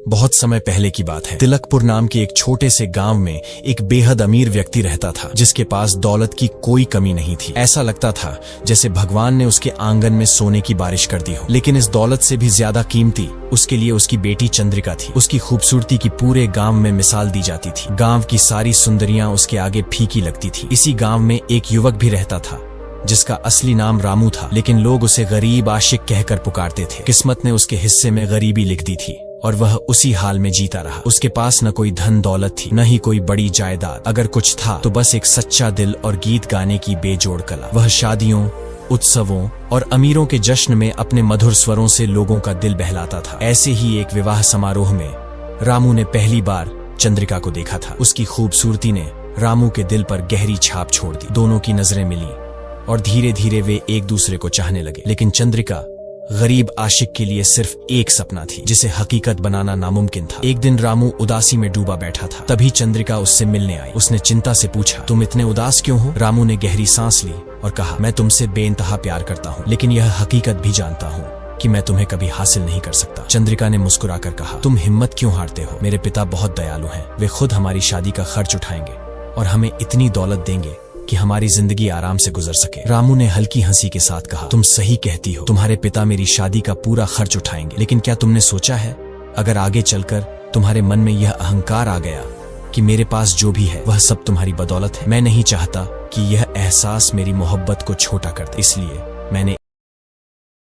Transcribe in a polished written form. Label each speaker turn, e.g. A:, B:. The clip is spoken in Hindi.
A: बहुत समय पहले की बात है। तिलकपुर नाम के एक छोटे से गांव में एक बेहद अमीर व्यक्ति रहता था, जिसके पास दौलत की कोई कमी नहीं थी। ऐसा लगता था जैसे भगवान ने उसके आंगन में सोने की बारिश कर दी हो। लेकिन इस दौलत से भी ज्यादा कीमती उसके लिए उसकी बेटी चंद्रिका थी। उसकी खूबसूरती की पूरे गांव में मिसाल दी जाती थी। गांव की सारी सुंदरियां उसके आगे फीकी लगती थी। इसी गांव में एक युवक भी रहता था जिसका असली नाम रामू था, लेकिन लोग उसे गरीब आशिक कहकर पुकारते थे। किस्मत ने उसके हिस्से में गरीबी लिख दी थी और वह उसी हाल में जीता रहा। उसके पास न कोई धन दौलत थी, न ही कोई बड़ी जायदाद। अगर कुछ था तो बस एक सच्चा दिल और गीत गाने की बेजोड़ कला। वह शादियों, उत्सवों और अमीरों के जश्न में अपने मधुर स्वरों से लोगों का दिल बहलाता था। ऐसे ही एक विवाह समारोह में रामू ने पहली बार चंद्रिका को देखा था। उसकी खूबसूरती ने रामू के दिल पर गहरी छाप छोड़ दी। दोनों की नजरें मिली और धीरे धीरे वे एक दूसरे को चाहने लगे। लेकिन चंद्रिका गरीब आशिक के लिए सिर्फ एक सपना थी, जिसे हकीकत बनाना नामुमकिन था। एक दिन रामू उदासी में डूबा बैठा था। तभी चंद्रिका उससे मिलने आई। उसने चिंता से पूछा, तुम इतने उदास क्यों हो? रामू ने गहरी सांस ली और कहा, मैं तुमसे बेइंतहा प्यार करता हूँ, लेकिन यह हकीकत भी जानता हूँ कि मैं तुम्हें कभी हासिल नहीं कर सकता। चंद्रिका ने मुस्कुराकर कहा, तुम हिम्मत क्यों हारते हो? मेरे पिता बहुत दयालु हैं। वे खुद हमारी शादी का खर्च उठाएंगे और हमें इतनी दौलत देंगे कि हमारी जिंदगी आराम से गुजर सके। रामू ने हल्की हंसी के साथ कहा, तुम सही कहती हो। तुम्हारे पिता मेरी शादी का पूरा खर्च उठाएंगे, लेकिन क्या तुमने सोचा है अगर आगे चलकर तुम्हारे मन में यह अहंकार आ गया कि मेरे पास जो भी है वह सब तुम्हारी बदौलत है? मैं नहीं चाहता कि यह एहसास मेरी मोहब्बत को छोटा कर दे, इसलिए मैंने